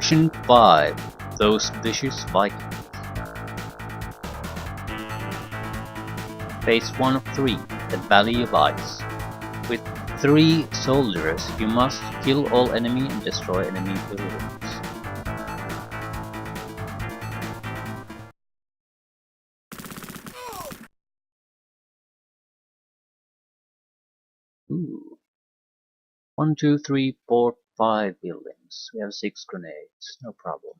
Section 5. Those Vicious Vikings. Phase 1 of 3. The Valley of Ice. With 3 soldiers, you must kill all enemy and destroy enemy buildings. Ooh. 1, 2, 3, 4, 5 buildings. We have 6 grenades, no problem.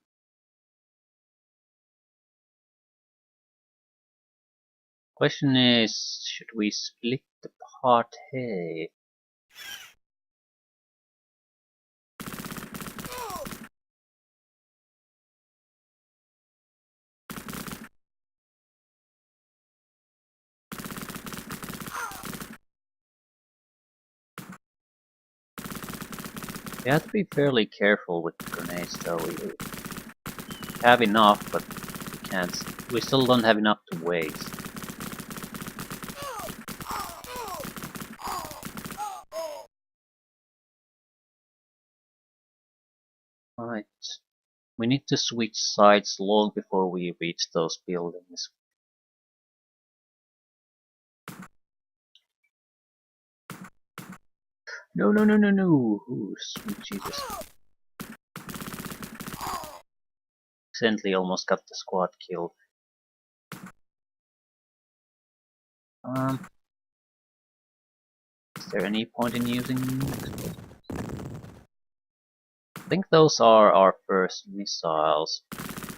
Question is, should we split the party? We have to be fairly careful with the grenades though. We have enough, but we can't. We still don't have enough to waste. Right. We need to switch sides long before we reach those buildings. No, no, no, no, no! Ooh, sweet Jesus. Accidentally almost got the squad killed. Is there any point in using explosives? I think those are our first missiles.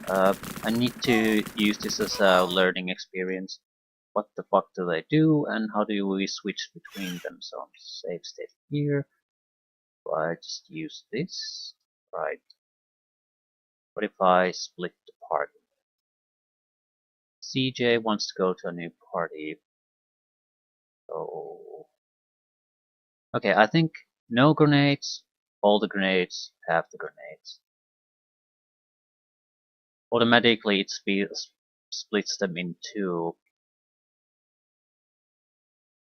I need to use this as a learning experience. What the fuck do they do, and how do we switch between them? So I'm save state here. So I just use this. Right. What if I split the party? CJ wants to go to a new party. So okay, I think no grenades, all the grenades, half the grenades. Automatically it splits them in 2.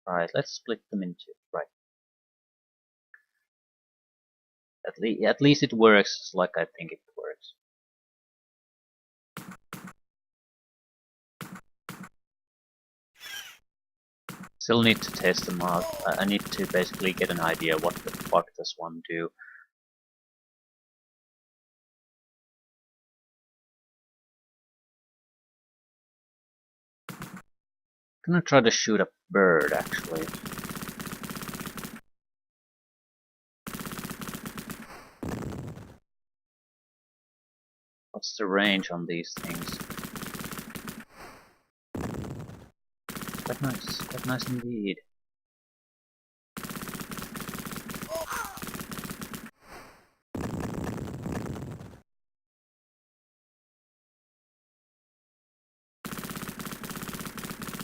Right, let's split them in 2. Right. At least it works like I think it works. Still need to test them out. I need to basically get an idea what the fuck does one do. I'm gonna try to shoot a bird actually. What's the range on these things? Quite nice indeed.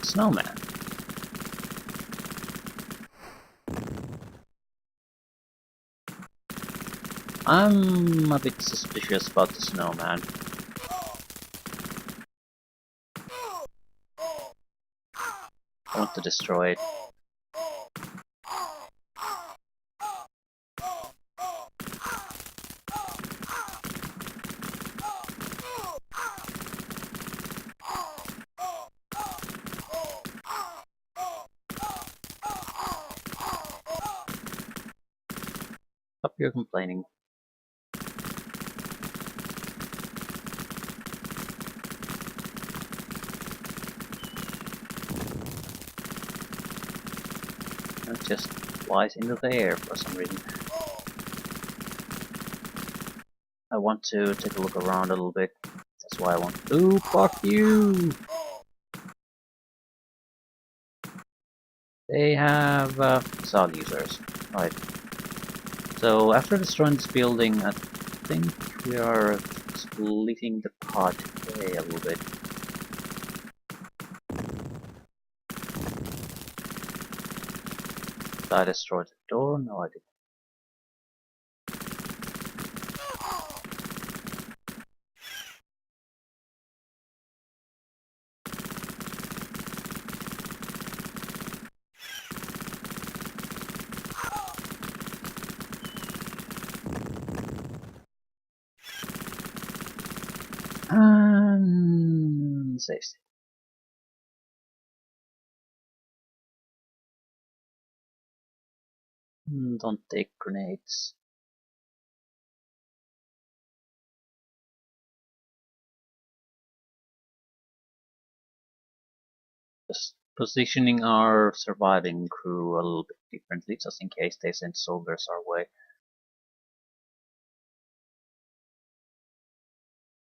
Snowman. I'm a bit suspicious about the snowman. I want to destroy it. Stop your complaining. It just flies into the air for some reason. I want to take a look around a little bit. That's why I want. Ooh, fuck you! They have missile users. Right. So after destroying this building, I think we are splitting the party a little bit. Did I destroy the door? No, I didn't. Save state. Don't take grenades. Just positioning our surviving crew a little bit differently, just in case they send soldiers our way.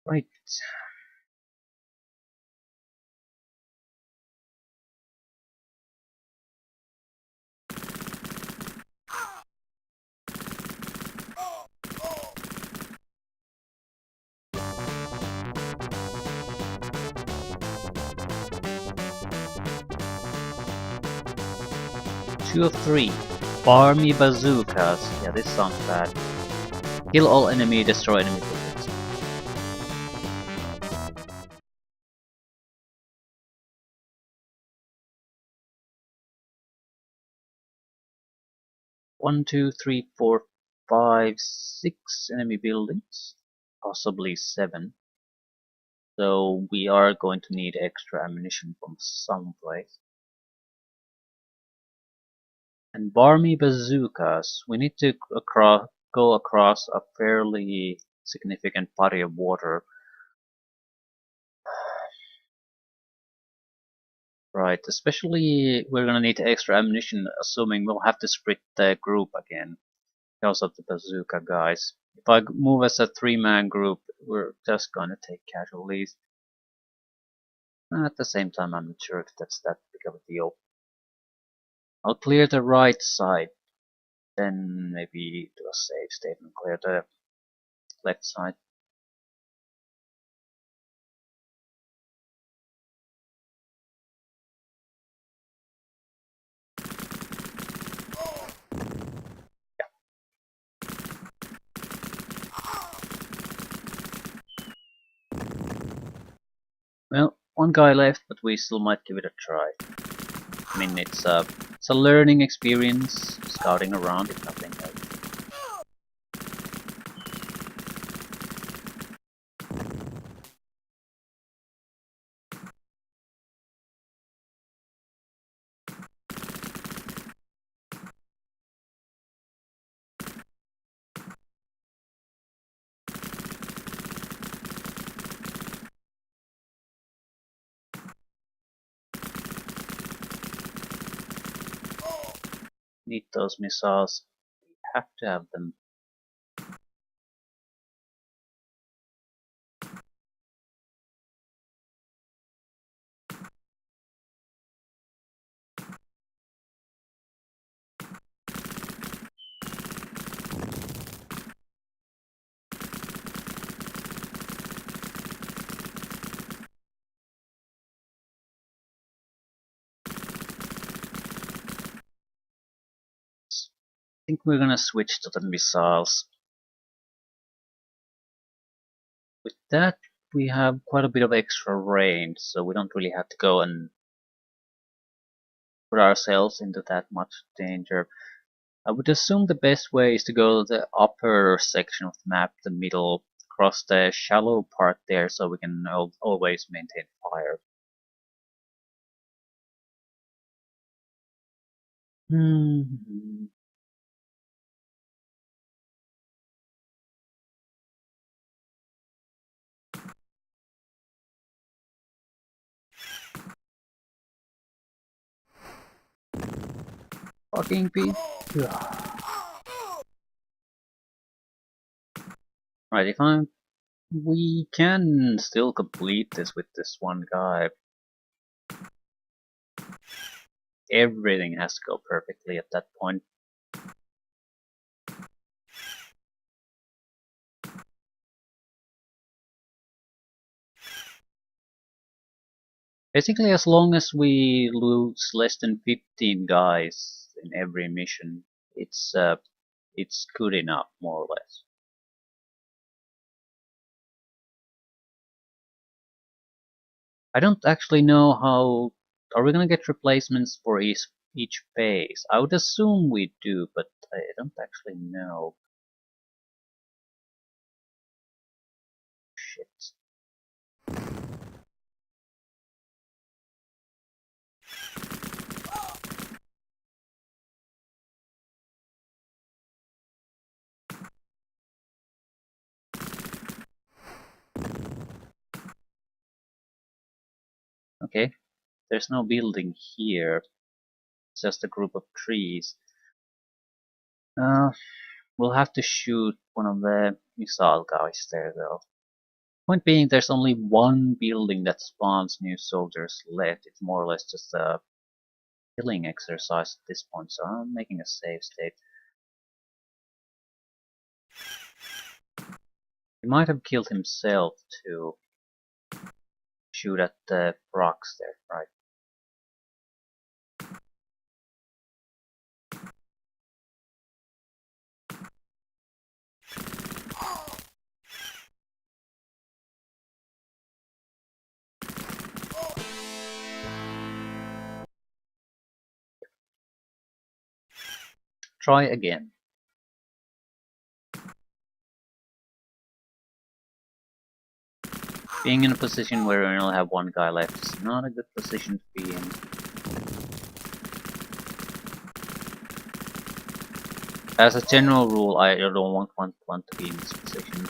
Right. Two of three. Barmy bazookas. Yeah, this sounds bad. Kill all enemy, destroy enemy buildings. One, two, three, four, five, six enemy buildings. Possibly seven. So we are going to need extra ammunition from someplace. And Barmy bazookas. We need to go across a fairly significant body of water. Right, especially we're gonna need extra ammunition, assuming we'll have to split the group again because of the bazooka guys. If I move as a three-man group, we're just gonna take casualties. At the same time, I'm not sure if that's that big of a deal. I'll clear the right side, then maybe do a save state and clear the left side. Well, one guy left, but we still might give it a try. I mean, it's a learning experience, scouting around if nothing else. Need those missiles. We have to have them. I think we're gonna switch to the missiles. With that, we have quite a bit of extra range, so we don't really have to go and put ourselves into that much danger. I would assume the best way is to go to the upper section of the map, the middle, across the shallow part there, so we can always maintain fire. Hmm. Fucking Pete. Right, if I'm... We can still complete this with this one guy. Everything has to go perfectly at that point. Basically, as long as we lose less than 15 guys in every mission, it's good enough, more or less. I don't actually know how... Are we gonna get replacements for each phase? I would assume we do, but I don't actually know. Shit. Okay, there's no building here, it's just a group of trees. Uh, we'll have to shoot one of the missile guys there though. Point being, there's only one building that spawns new soldiers left. It's more or less just a killing exercise at this point, so I'm making a save state. He might have killed himself to shoot at the rocks there, right? Try again. Being in a position where we only have one guy left is not a good position to be in. As a general rule, I don't want to be in this position.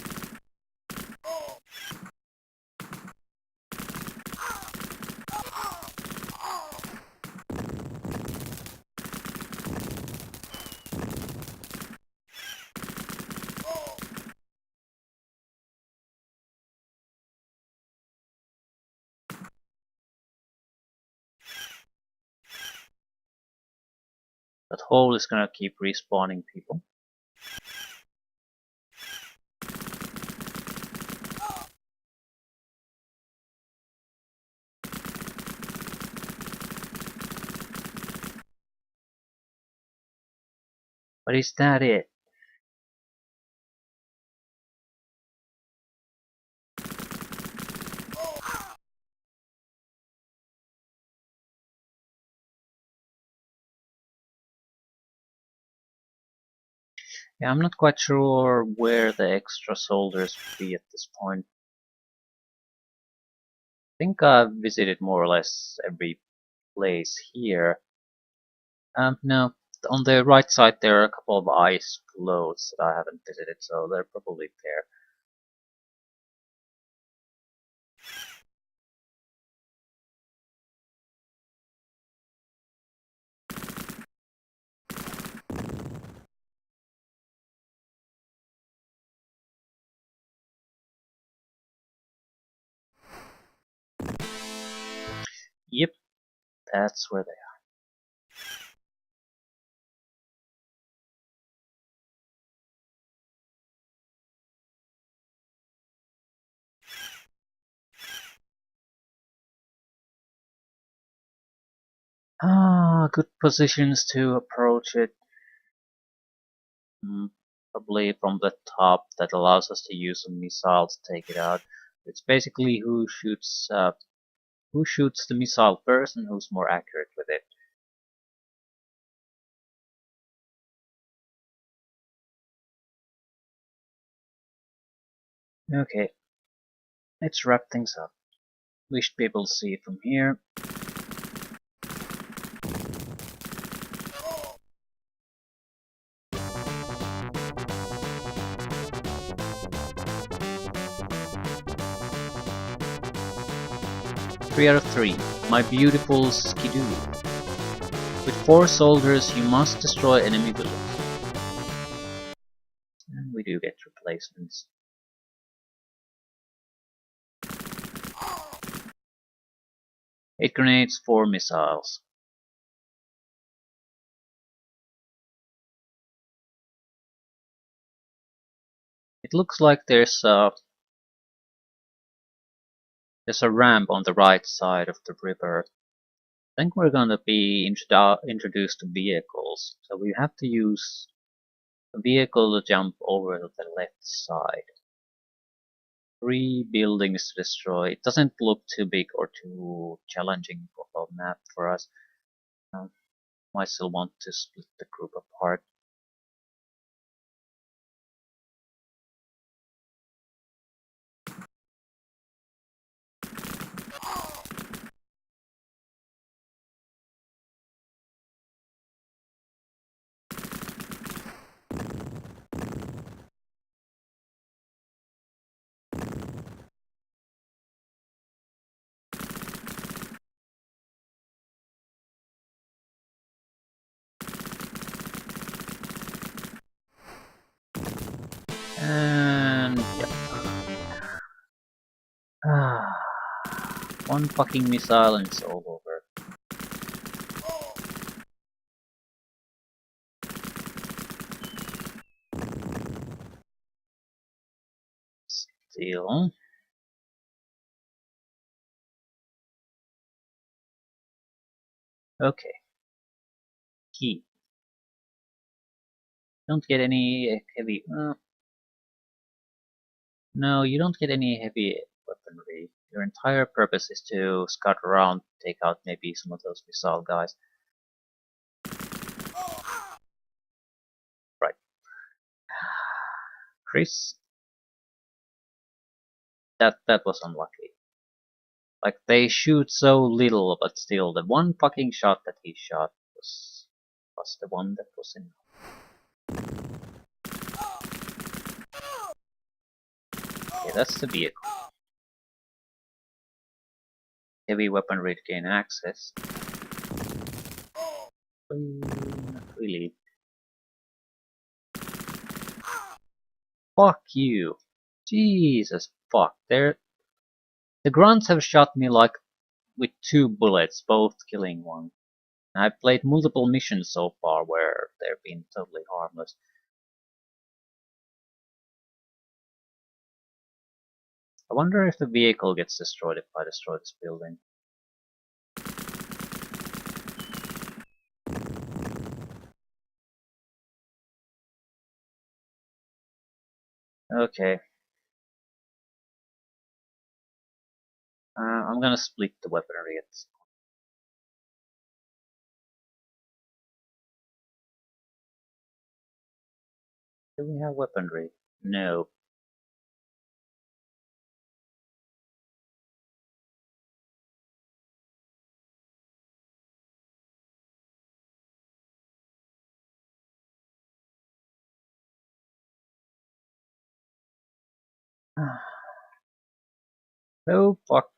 That hole is gonna keep respawning people. But is that it? Yeah, I'm not quite sure where the extra soldiers would be at this point. I think I've visited more or less every place here. No, on the right side there are a couple of ice floats that I haven't visited, so they're probably there. Yep, that's where they are. Ah, good positions to approach it. Mm, probably from the top, that allows us to use some missiles to take it out. It's basically who shoots the missile first and who's more accurate with it. Okay, let's wrap things up. We should be able to see it from here. 3 out of 3. My beautiful skidoo. With 4 soldiers, you must destroy enemy villages. And we do get replacements. 8 grenades, 4 missiles. It looks like there's a ramp on the right side of the river. I think we're gonna be introduced to vehicles, so we have to use a vehicle to jump over to the left side. 3 buildings to destroy. It doesn't look too big or too challenging of a map for us. Might still want to split the group apart. One fucking missile and it's all over. Still. Okay. Key. Don't get any heavy. No, you don't get any heavy weaponry. Your entire purpose is to scout around, take out maybe some of those missile guys. Right. Chris? That was unlucky. Like, they shoot so little, but still, the one fucking shot that he shot was the one that was in. Okay, that's the vehicle. Heavy weaponry to gain access. Not really. Fuck you. Jesus fuck. The grunts have shot me like with 2 bullets, both killing one. I've played multiple missions so far where they've been totally harmless. I wonder if the vehicle gets destroyed if I destroy this building. Okay. I'm gonna split the weaponry at this point. Do we have weaponry? No. Oh fuck.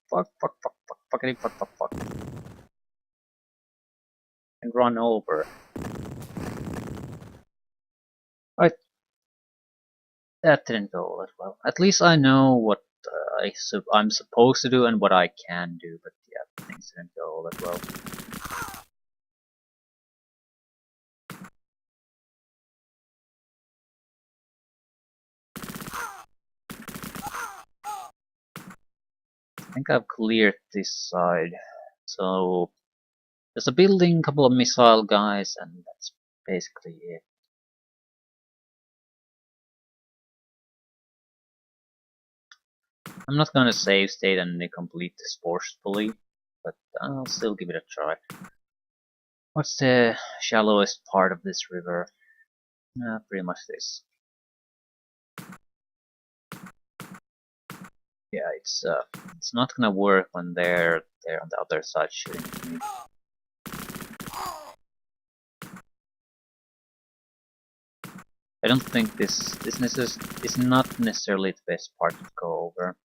Fuck, fuck, fuck, fuck, fuckity, fuck, fuck, fuck. And run over. Right. That didn't go that well. At least I know what I'm supposed to do and what I can do, but yeah, things didn't go that well. I think I've cleared this side. So there's a building, couple of missile guys, and that's basically it. I'm not gonna save state and complete this forcefully, but I'll still give it a try. What's the shallowest part of this river? Pretty much this. Yeah, it's not gonna work when they're on the other side shooting at me. I don't think this is not necessarily the best part to go over.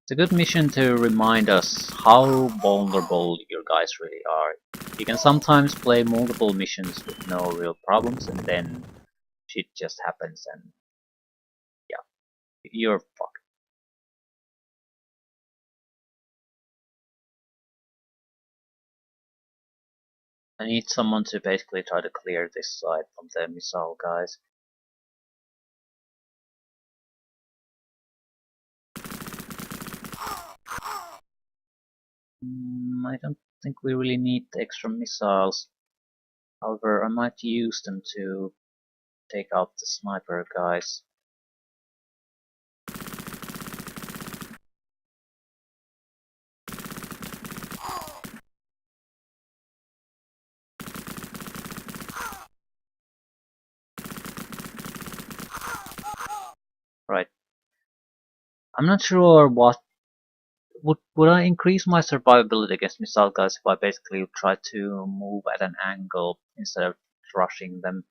It's a good mission to remind us how vulnerable your guys really are. You can sometimes play multiple missions with no real problems, and then shit just happens and yeah, you're fucked. I need someone to basically try to clear this side from the missile guys. I don't think we really need the extra missiles. However, I might use them to take out the sniper guys. Right. I'm not sure what would I increase my survivability against missile guys if I basically try to move at an angle instead of rushing them?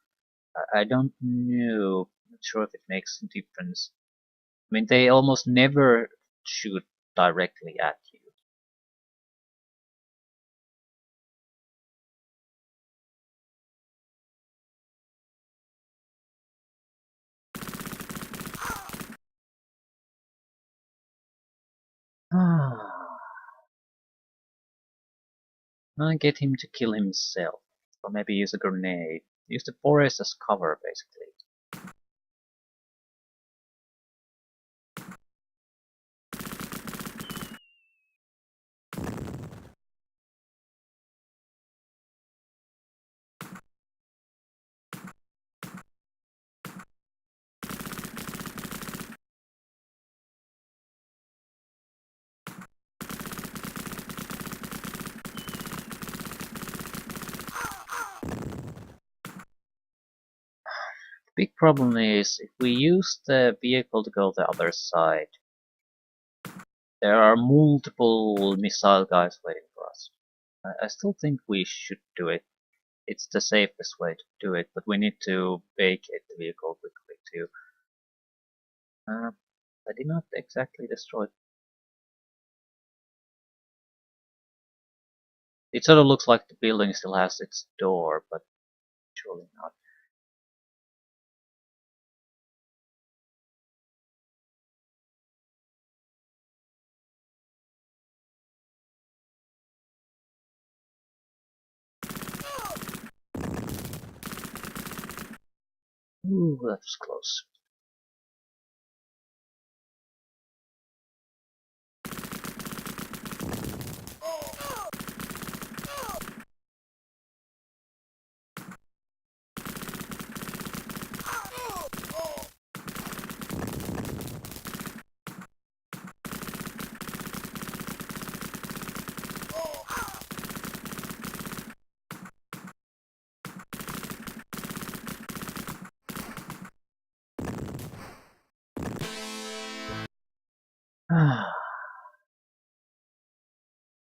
I don't know. Not sure if it makes a difference. I mean, they almost never shoot directly at you. I get him to kill himself, or maybe use a grenade. Use the forest as cover, basically. The big problem is, if we use the vehicle to go the other side, there are multiple missile guys waiting for us. I still think we should do it. It's the safest way to do it, but we need to vacate the vehicle quickly too. I did not exactly destroy it. It sort of looks like the building still has its door, but surely not. Ooh, that was close.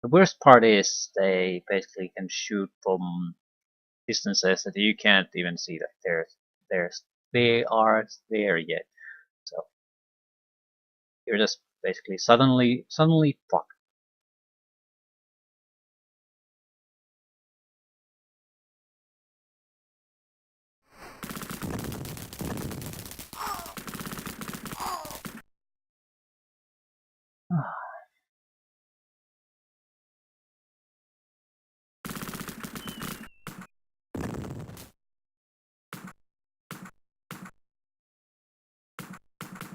The worst part is they basically can shoot from distances that you can't even see that they are there yet. So you're just basically suddenly fucked.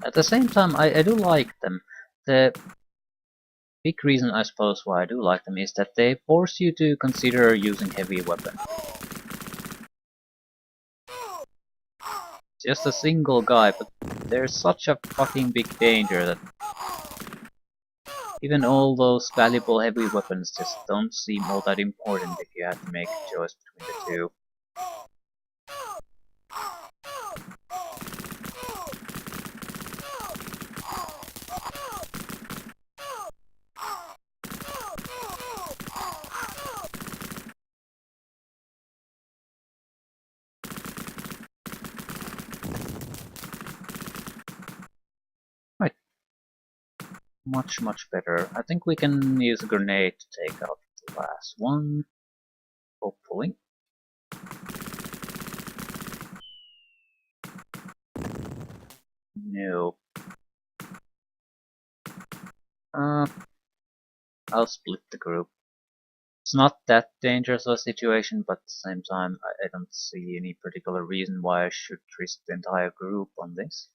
At the same time, I do like them. The big reason, I suppose, why I do like them is that they force you to consider using heavy weapons. Just a single guy, but there's such a fucking big danger that even all those valuable heavy weapons just don't seem all that important if you have to make a choice between the two. Right, much better. I think we can use a grenade to take out the last one, hopefully. No. I'll split the group. It's not that dangerous of a situation, but at the same time, I don't see any particular reason why I should risk the entire group on this.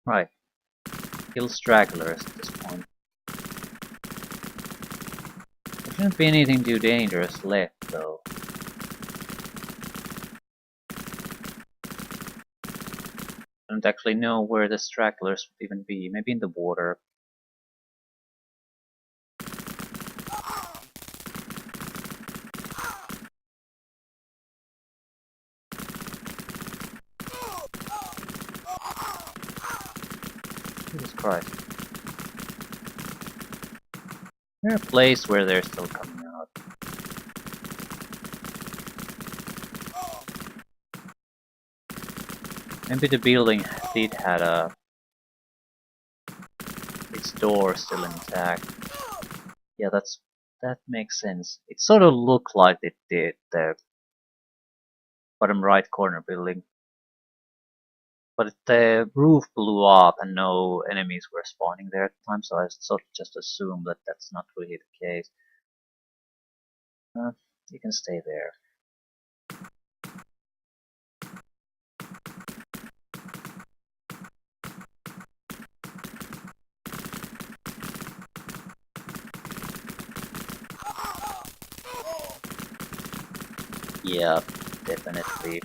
Right. Kill stragglers at this point. There shouldn't be anything too dangerous left, though. don't actually know where the stragglers would even be. Maybe in the water. Jesus Christ. There's a place where they're still coming out. Maybe the building did had its door still intact. Yeah, that makes sense. It sort of looked like it did the bottom right corner building. But the roof blew up and no enemies were spawning there at the time, so I sort of just assumed that that's not really the case. You can stay there. Yeah, definitely.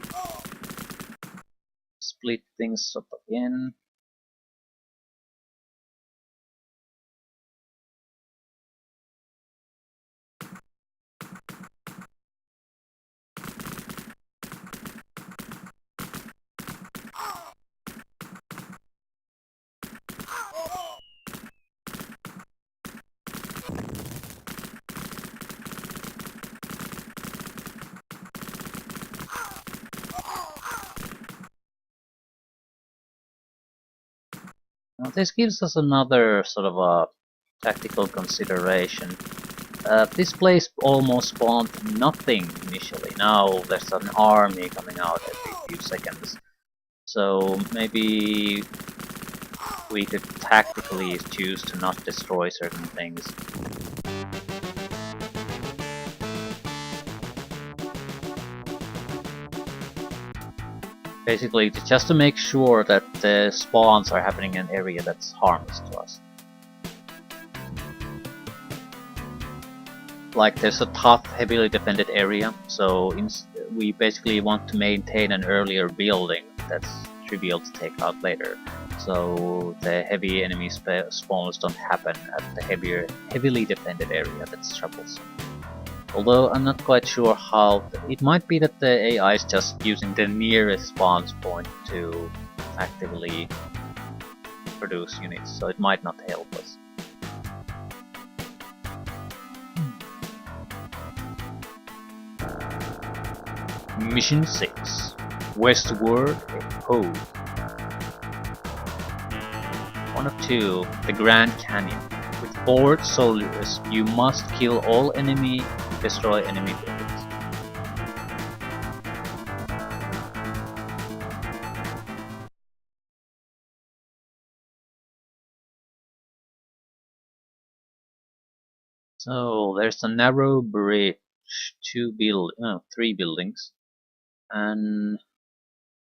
Split things up again. Now this gives us another sort of a tactical consideration. This place almost spawned nothing initially. Now there's an army coming out every few seconds. So maybe we could tactically choose to not destroy certain things. Basically, just to make sure that the spawns are happening in an area that's harmless to us. Like, there's a tough, heavily defended area, so we basically want to maintain an earlier building that's trivial to take out later. So the heavy enemy spawns don't happen at the heavily defended area that's troublesome. Although I'm not quite sure how. It might be that the AI is just using the nearest spawn point to actively produce units, so it might not help us. Mission 6. Westward a Code. 1 of 2. The Grand Canyon. With 4 soldiers, you must kill all enemy, destroy enemy buildings. So there's a narrow bridge, 3 buildings, and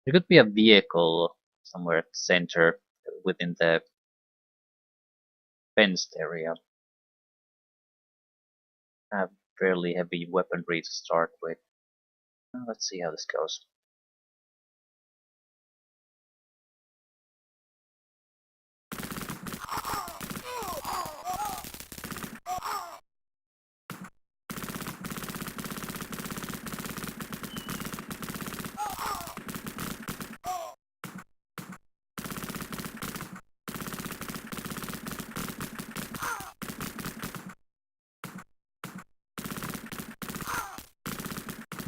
there could be a vehicle somewhere at the center within the fenced area. Have fairly heavy weaponry to start with. Let's see how this goes.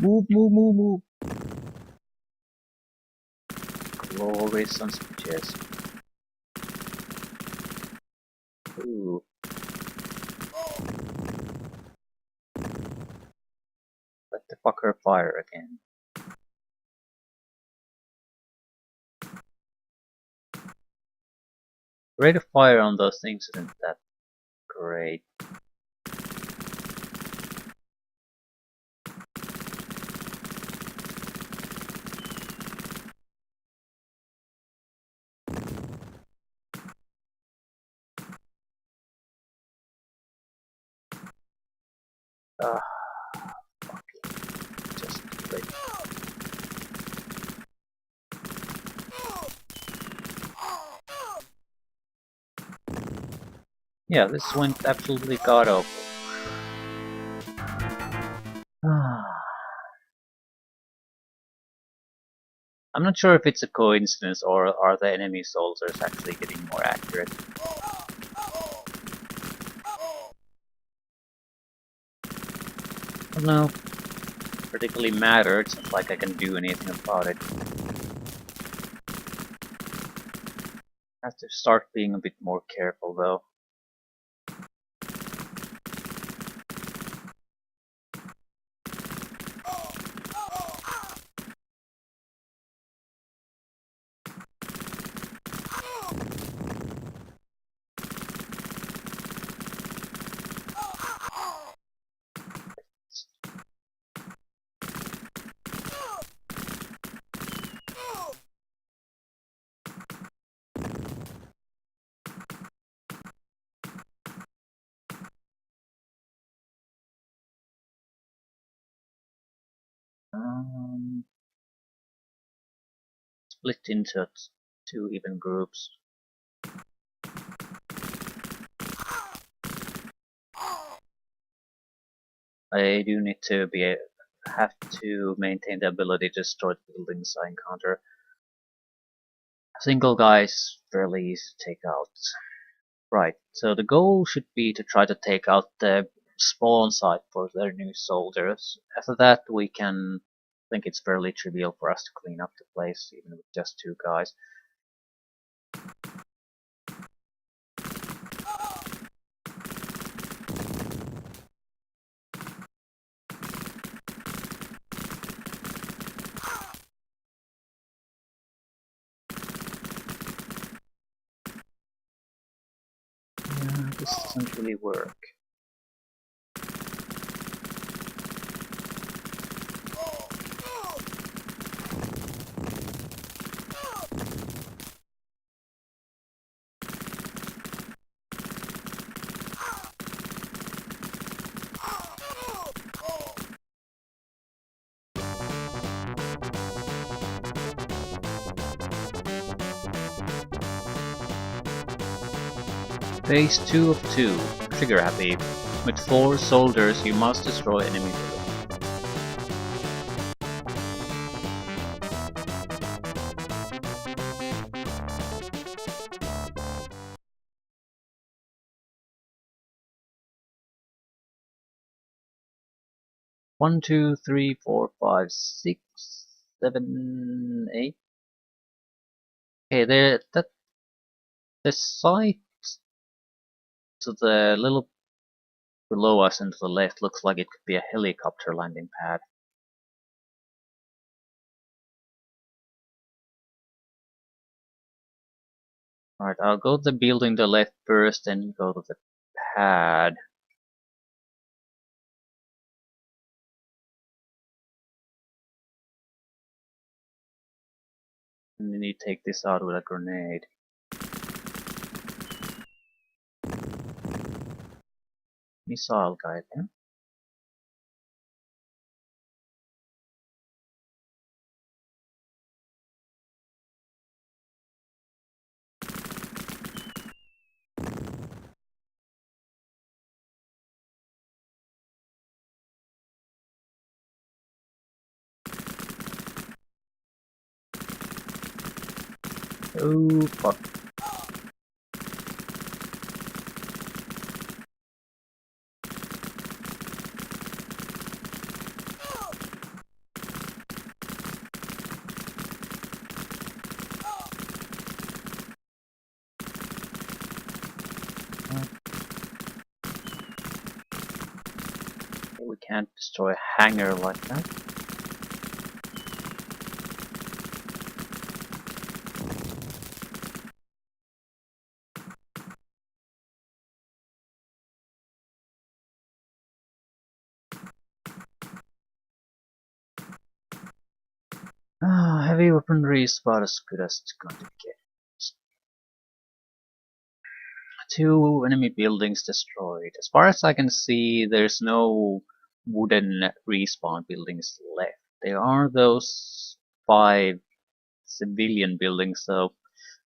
Move, move, move, move! Glorious sons of bitches. Ooh. Let the fucker fire again. Rate of fire on those things isn't that great. Ah, fuck it. Just wait. Yeah, this went absolutely god awful. I'm not sure if it's a coincidence or are the enemy soldiers actually getting more accurate. I don't know. Particularly matter, it's not like I can do anything about it. I have to start being a bit more careful though. Um, Split into two even groups. I do need to have to maintain the ability to destroy the buildings I encounter. A single guy is fairly easy to take out. Right, so the goal should be to try to take out the spawn site for their new soldiers. After that, I think it's fairly trivial for us to clean up the place, even with just two guys. Yeah, this doesn't really work. Phase 2 of 2. Trigger happy. With 4 soldiers, you must destroy enemy village. One, two, three, four, five, 6, 7, 8. Okay, the site to the little below us and to the left looks like it could be a helicopter landing pad. Alright, I'll go to the building to the left first, then go to the pad. And then you take this out with a grenade. Missile guy there. Oh fuck. We can't destroy a hangar like that. Heavy weaponry is about as good as it's going to get. 2 enemy buildings destroyed. As far as I can see, there's no wooden respawn buildings left. There are those 5 civilian buildings though,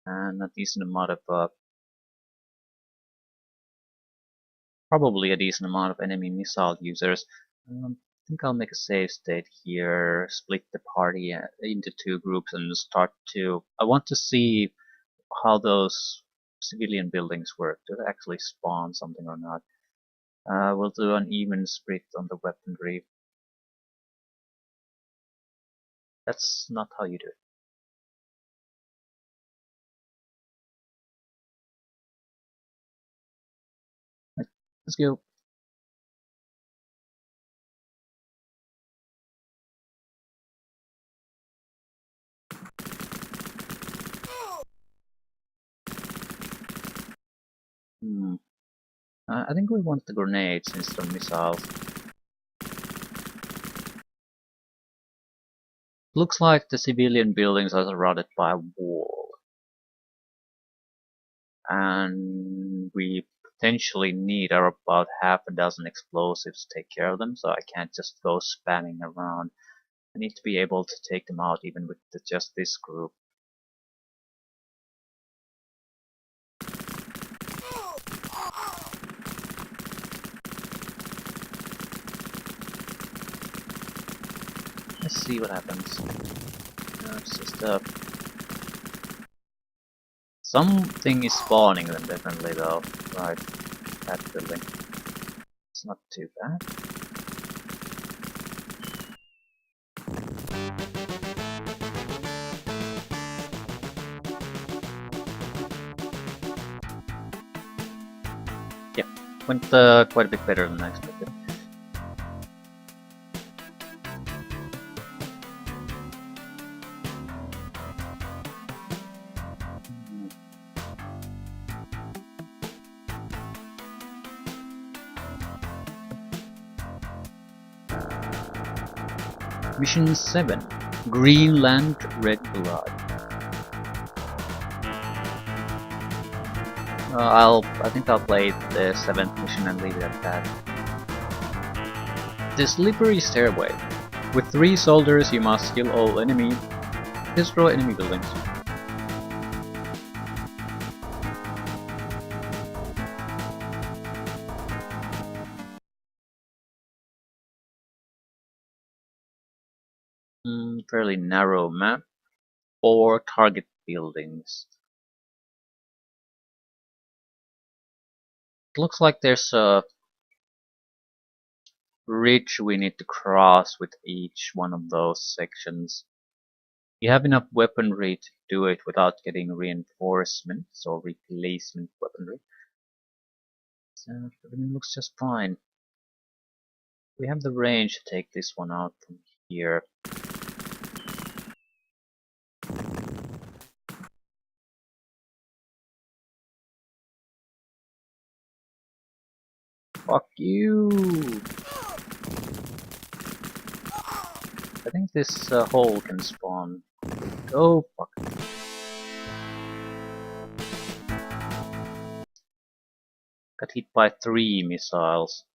and a decent amount of probably a decent amount of enemy missile users. I think I'll make a save state here, split the party into two groups and start to... I want to see how those civilian buildings work. Do they actually spawn something or not? We'll do an even split on the weaponry. That's not how you do it. Right, let's go. Hmm. I think we want the grenades instead of missiles. Looks like the civilian buildings are surrounded by a wall. And we potentially need about half a dozen explosives to take care of them, so I can't just go spamming around. I need to be able to take them out even with just this group. Let's see what happens. It's just something is spawning them definitely though. Right, that building. It's not too bad. Yeah, went quite a bit better than I expected. Mission 7. Greenland Red Blood. I think I'll play the 7th mission and leave it at that. The Slippery Stairway. With 3 soldiers you must kill all enemy, destroy enemy buildings. Fairly narrow map. 4 target buildings. It looks like there's a ridge we need to cross with each one of those sections. You have enough weaponry to do it without getting reinforcements or replacement weaponry. So everything looks just fine. We have the range to take this one out from here. Fuck you! I think this hole can spawn. Oh fuck. Got hit by 3 missiles.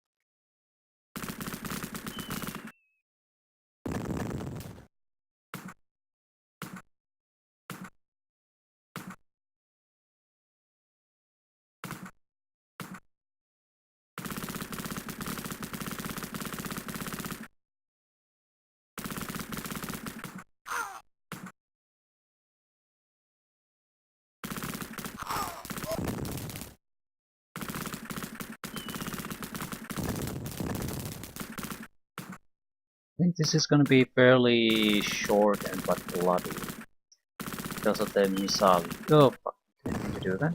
I think this is gonna be fairly short and but bloody. Because of the missile. Oh fuck, didn't mean to do that.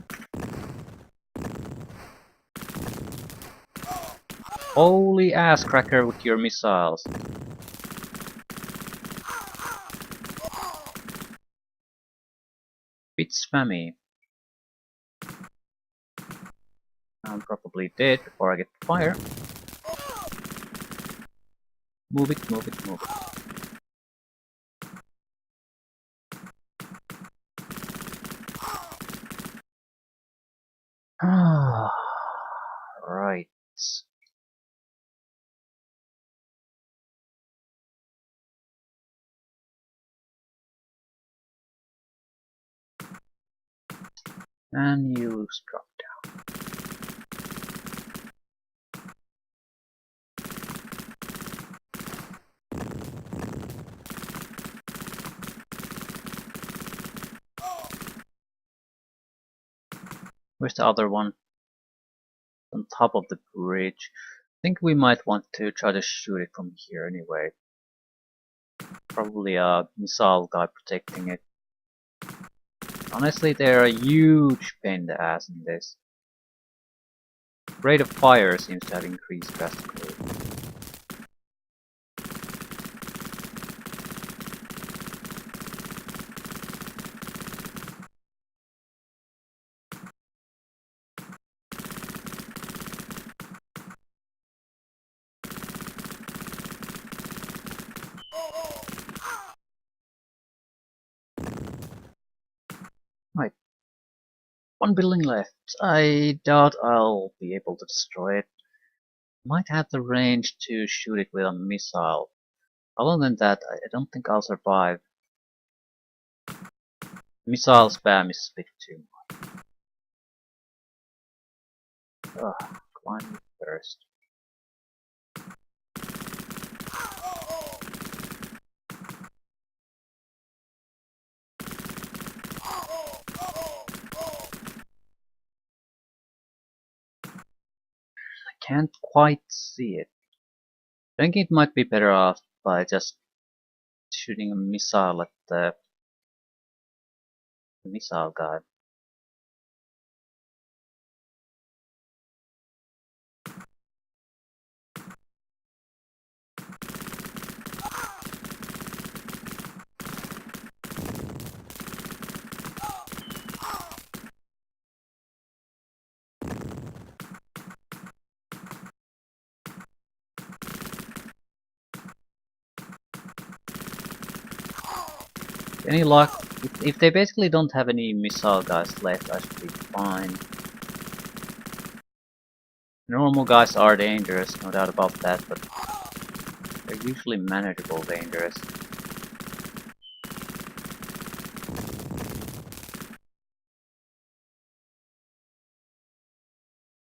Holy ass cracker with your missiles. Bit spammy. I'm probably dead before I get to fire. Move it, move it, move it. Ah, right. And you drop down. Where's the other one? On top of the bridge. I think we might want to try to shoot it from here anyway. Probably a missile guy protecting it. Honestly, they're a huge pain in the ass in this. Rate of fire seems to have increased drastically. Right, one building left. I doubt I'll be able to destroy it. Might have the range to shoot it with a missile. Other than that, I don't think I'll survive. Missile spam is a bit too much. Ugh, climb first. I can't quite see it. I think it might be better off by just shooting a missile at the missile guy. Any luck? If they basically don't have any missile guys left, I should be fine. Normal guys are dangerous, no doubt about that, but they're usually manageable dangerous.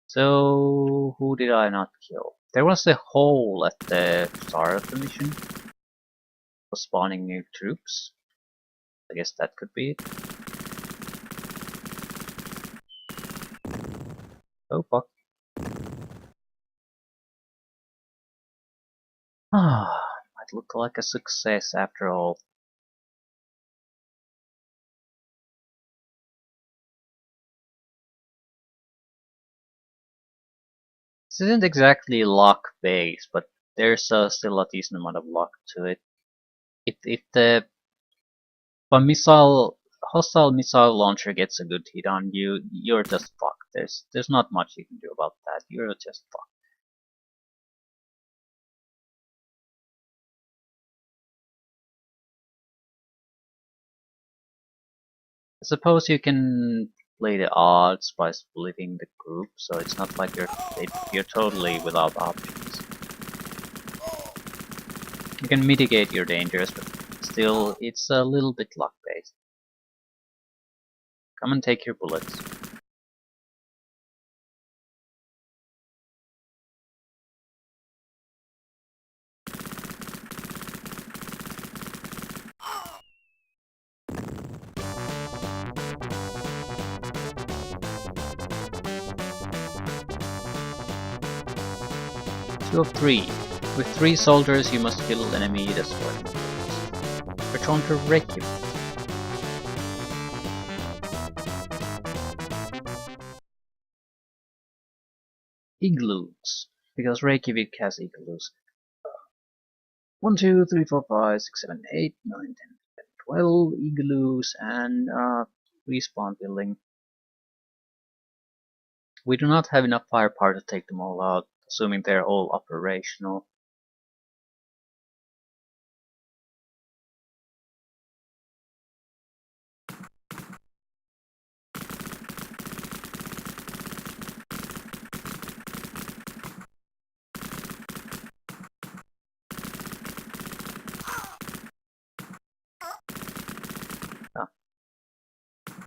So, who did I not kill? There was a hole at the start of the mission for spawning new troops. I guess that could be it. Oh fuck. Ah, might look like a success after all. This isn't exactly luck based, but there's still a decent amount of luck to it. If the hostile missile launcher gets a good hit on you, you're just fucked. There's not much you can do about that. You're just fucked. I suppose you can play the odds by splitting the group, so it's not like you're totally without options. You can mitigate your dangers, but still, it's a little bit luck based. Come and take your bullets. Two of three. With 3 soldiers, you must kill enemy destroying. Return to Reykjavik. Igloos, because Reykjavik has igloos. 1, 2, 3, 4, 5, 6, 7, 8, 9, 10, 11, 12 igloos and respawn building. We do not have enough firepower to take them all out, assuming they're all operational. Ah,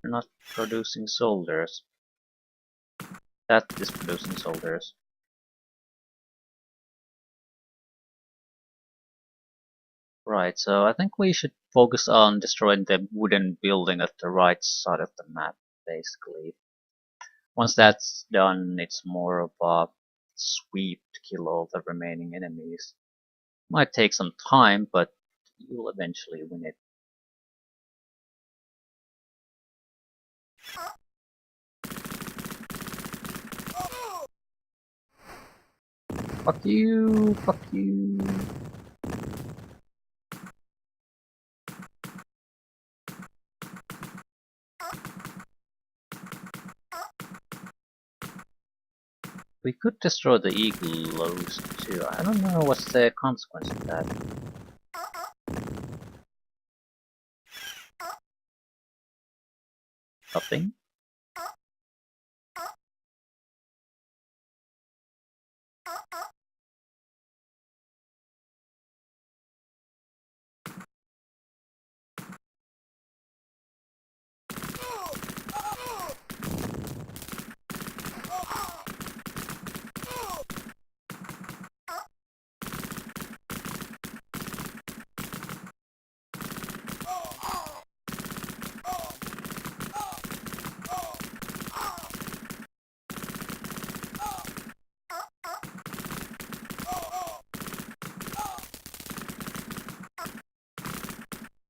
we're not producing soldiers. That is producing soldiers. Right, so I think we should focus on destroying the wooden building at the right side of the map, basically. Once that's done, it's more of a sweep to kill all the remaining enemies. Might take some time, but you'll eventually win it. Fuck you, fuck you. We could destroy the igloos too. I don't know what's the consequence of that. Nothing?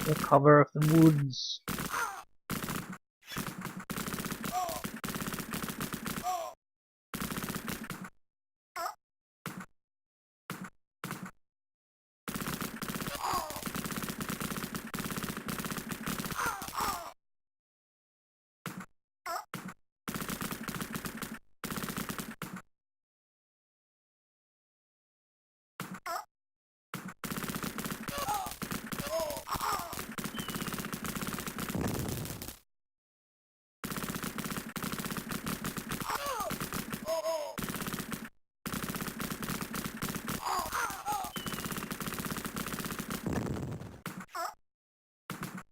The cover of the woods.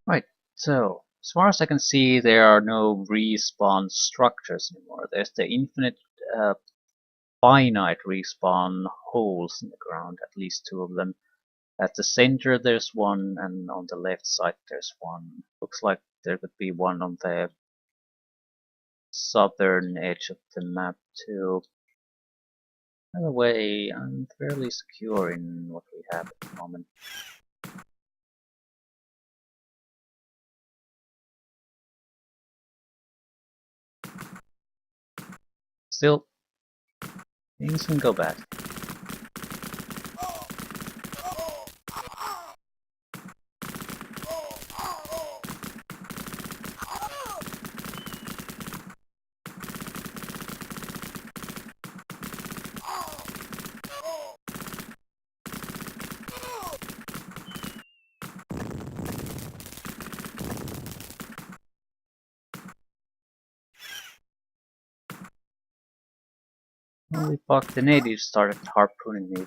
Right, so as far as I can see, there are no respawn structures anymore. There's the infinite, finite respawn holes in the ground, at least two of them. At the center there's one, and on the left side there's one. Looks like there could be one on the southern edge of the map too. By the way, I'm fairly secure in what we have at the moment. Still, things can go bad. Holy fuck, the natives started harpooning me.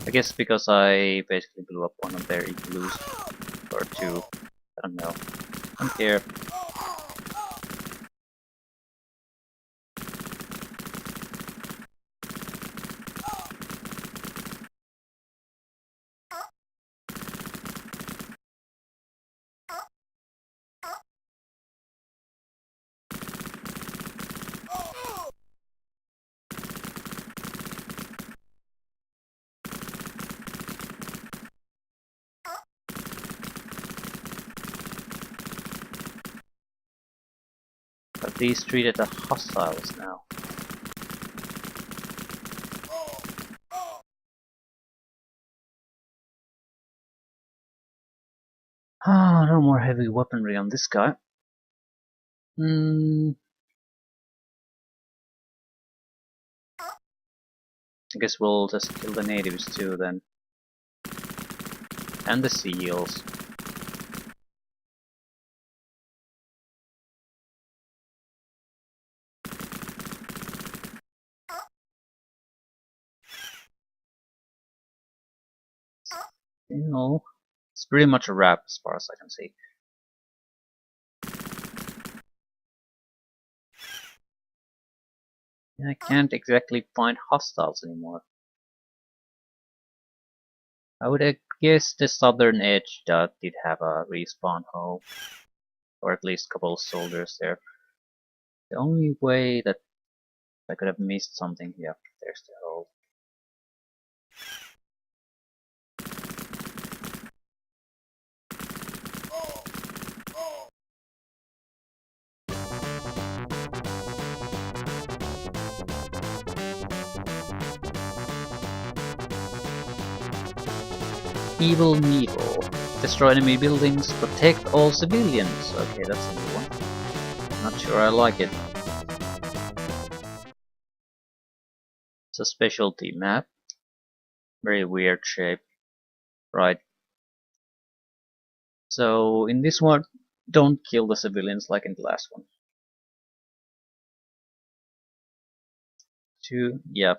I guess because I basically blew up one of their igloos. Or two. I don't know. I don't care. But these treated as hostiles now. Ah, no more heavy weaponry on this guy. I guess we'll just kill the natives too then. And the seals. You know, it's pretty much a wrap as far as I can see. I can't exactly find hostiles anymore. I would guess the southern edge did have a respawn hole, or at least a couple of soldiers there. The only way that I could have missed something, yeah, there's the hole. Evil Needle. Destroy enemy buildings, protect all civilians. Okay, that's a new one. Not sure I like it. It's a specialty map. Very weird shape. Right. So in this one, don't kill the civilians like in the last one. Two, yeah.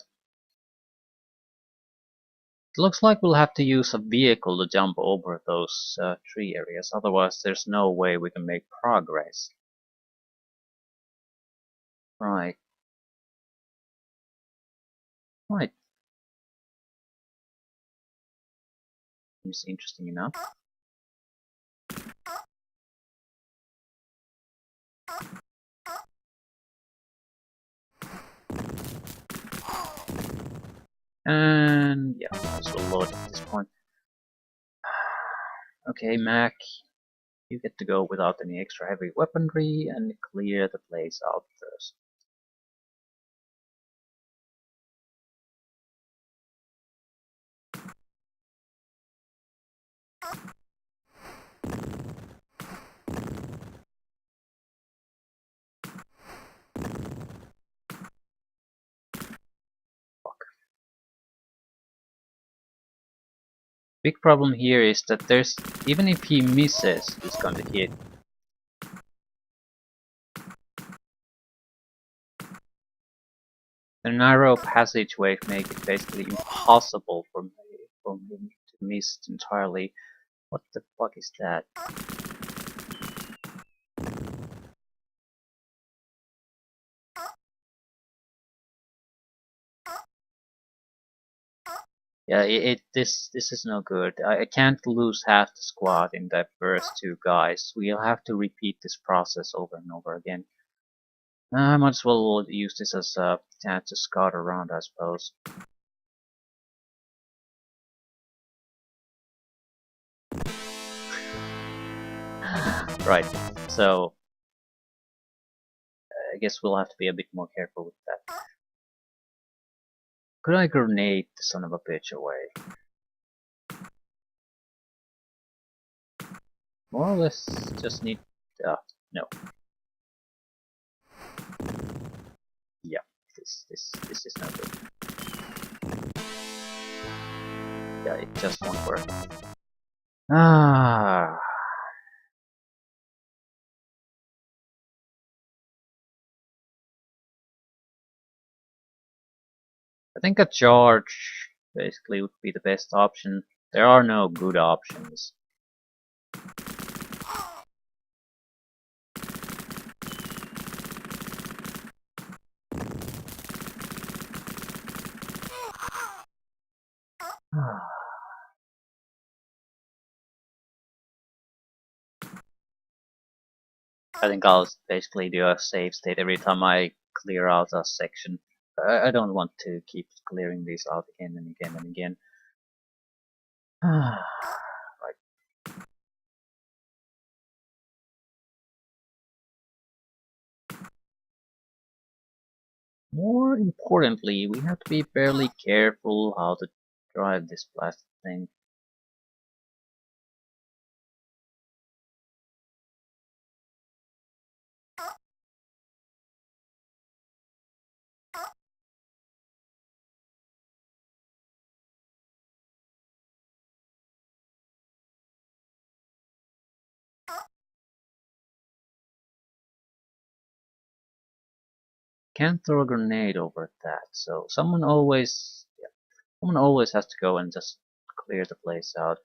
It looks like we'll have to use a vehicle to jump over those tree areas, otherwise there's no way we can make progress. Right. Right. Seems interesting enough. And yeah, this will load at this point. Okay, Mac, you get to go without any extra heavy weaponry and clear the place out first. Big problem here is that there's, even if he misses, he's going to hit. The narrow passageway make it basically impossible for me to miss entirely. What the fuck is that? Yeah, this is no good. I can't lose half the squad in the first two guys. We'll have to repeat this process over and over again. I might as well use this as a chance to scout around, I suppose. Right, so I guess we'll have to be a bit more careful with that. Could I grenade the son of a bitch away? More or less just need... no. Yeah, this is not good. Yeah, it just won't work. Ah. I think a charge basically would be the best option. There are no good options. I think I'll basically do a save state every time I clear out a section. I don't want to keep clearing these out again and again and again. Right. More importantly, we have to be fairly careful how to drive this plastic thing. Can't throw a grenade over that, so someone always has to go and just clear the place out.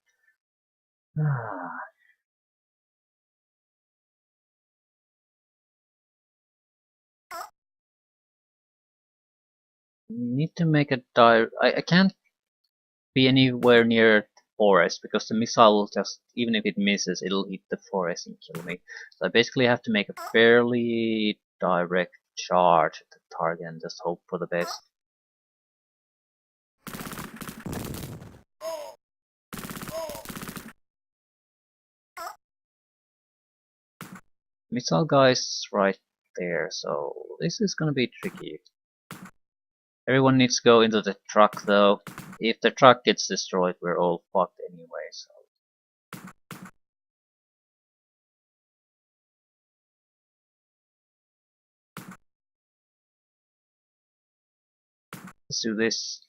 Need to make a I can't be anywhere near forest, because the missile will just, even if it misses, it'll hit the forest and kill me. So I basically have to make a fairly direct charge at the target and just hope for the best. Missile guy's right there, so this is gonna be tricky. Everyone needs to go into the truck though. If the truck gets destroyed, we're all fucked anyway, so. Let's do this.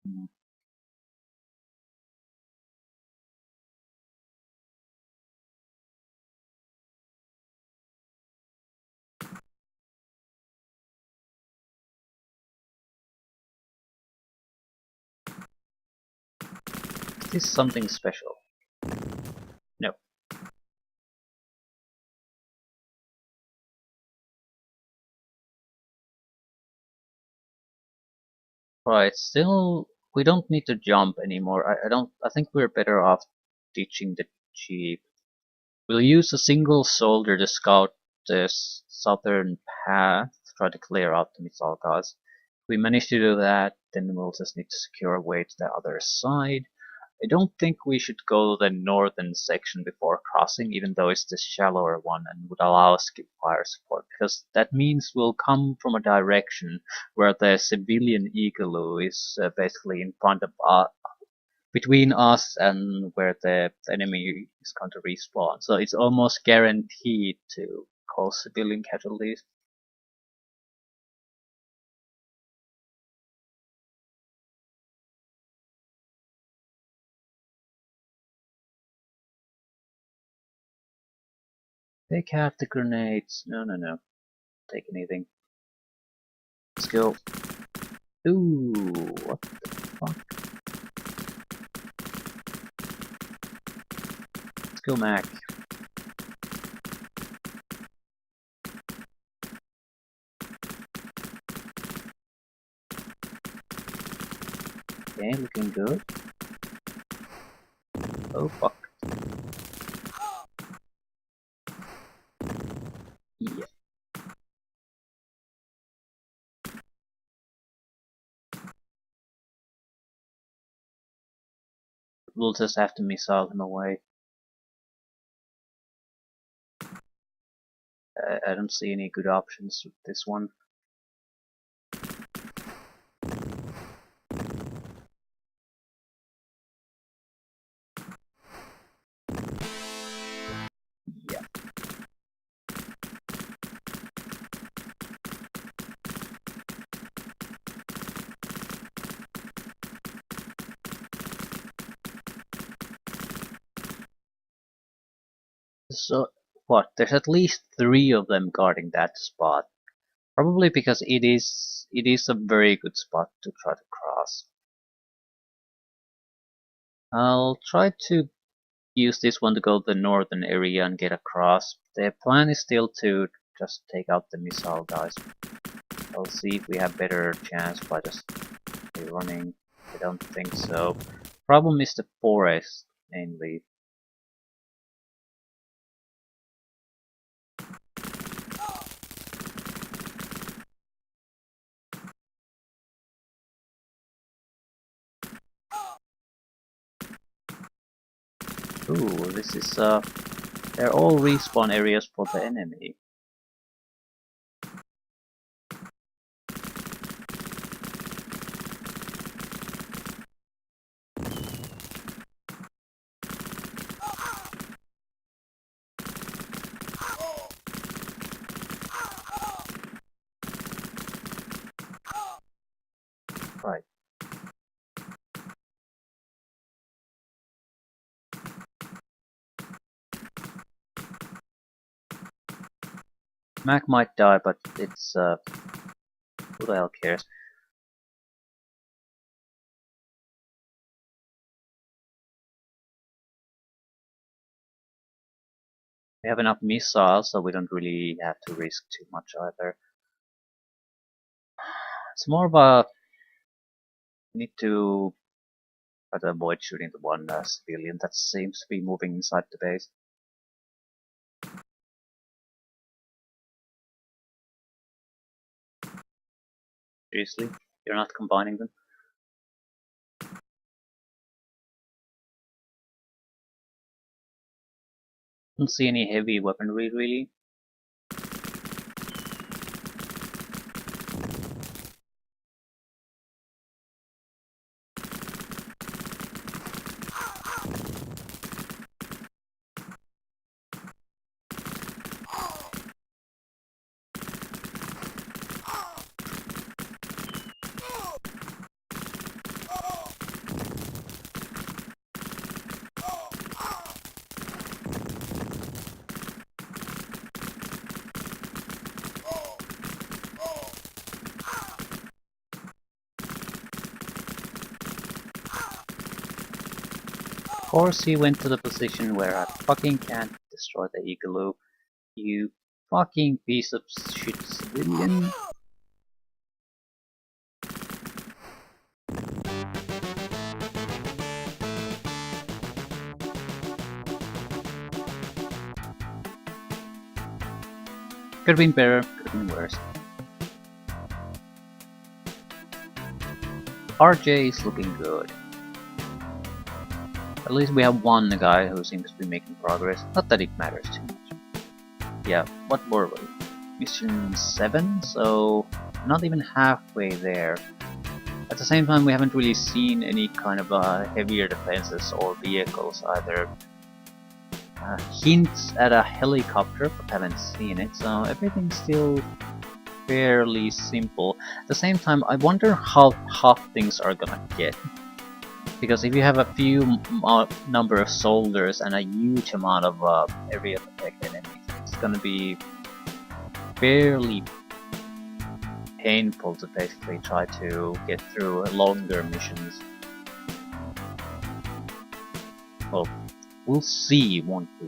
Hmm. Is this something special? No. Right, still, we don't need to jump anymore. I think we're better off ditching the jeep. We'll use a single soldier to scout the southern path, try to clear out the missile guys. If we manage to do that, then we'll just need to secure a way to the other side. I don't think we should go the northern section before crossing, even though it's the shallower one and would allow us to give fire support, because that means we'll come from a direction where the civilian igloo is basically in front of us, between us and where the enemy is going to respawn. So it's almost guaranteed to cause civilian casualties. Take half the grenades. No, no, no. Take anything. Let's go. Ooh, what the fuck? Let's go, Mac. Okay, looking good. Oh fuck. Yeah. We'll just have to missile him away. I don't see any good options with this one. Yeah. So, what? There's at least 3 of them guarding that spot. Probably because it is a very good spot to try to cross. I'll try to use this one to go to the northern area and get across. The plan is still to just take out the missile guys. I'll see if we have better chance by just running. I don't think so. Problem is the forest, mainly. Ooh, this is they're all respawn areas for the enemy. Right. Mac might die, but it's who the hell cares? We have enough missiles, so we don't really have to risk too much either. It's more of a need to try to avoid shooting the one civilian that seems to be moving inside the base. Seriously? You're not combining them? Don't see any heavy weaponry really. Of course he went to the position where I fucking can't destroy the igloo. You fucking piece of shit civilian. Could've been better, could've been worse. RJ is looking good. At least we have one guy who seems to be making progress. Not that it matters too much. Yeah, what were we? Mission 7, so not even halfway there. At the same time, we haven't really seen any kind of heavier defenses or vehicles either. Hints at a helicopter, but haven't seen it, so everything's still fairly simple. At the same time, I wonder how tough things are gonna get. Because if you have a few number of soldiers and a huge amount of area to protect enemies, it's gonna be fairly painful to basically try to get through longer missions. Well, we'll see, won't we?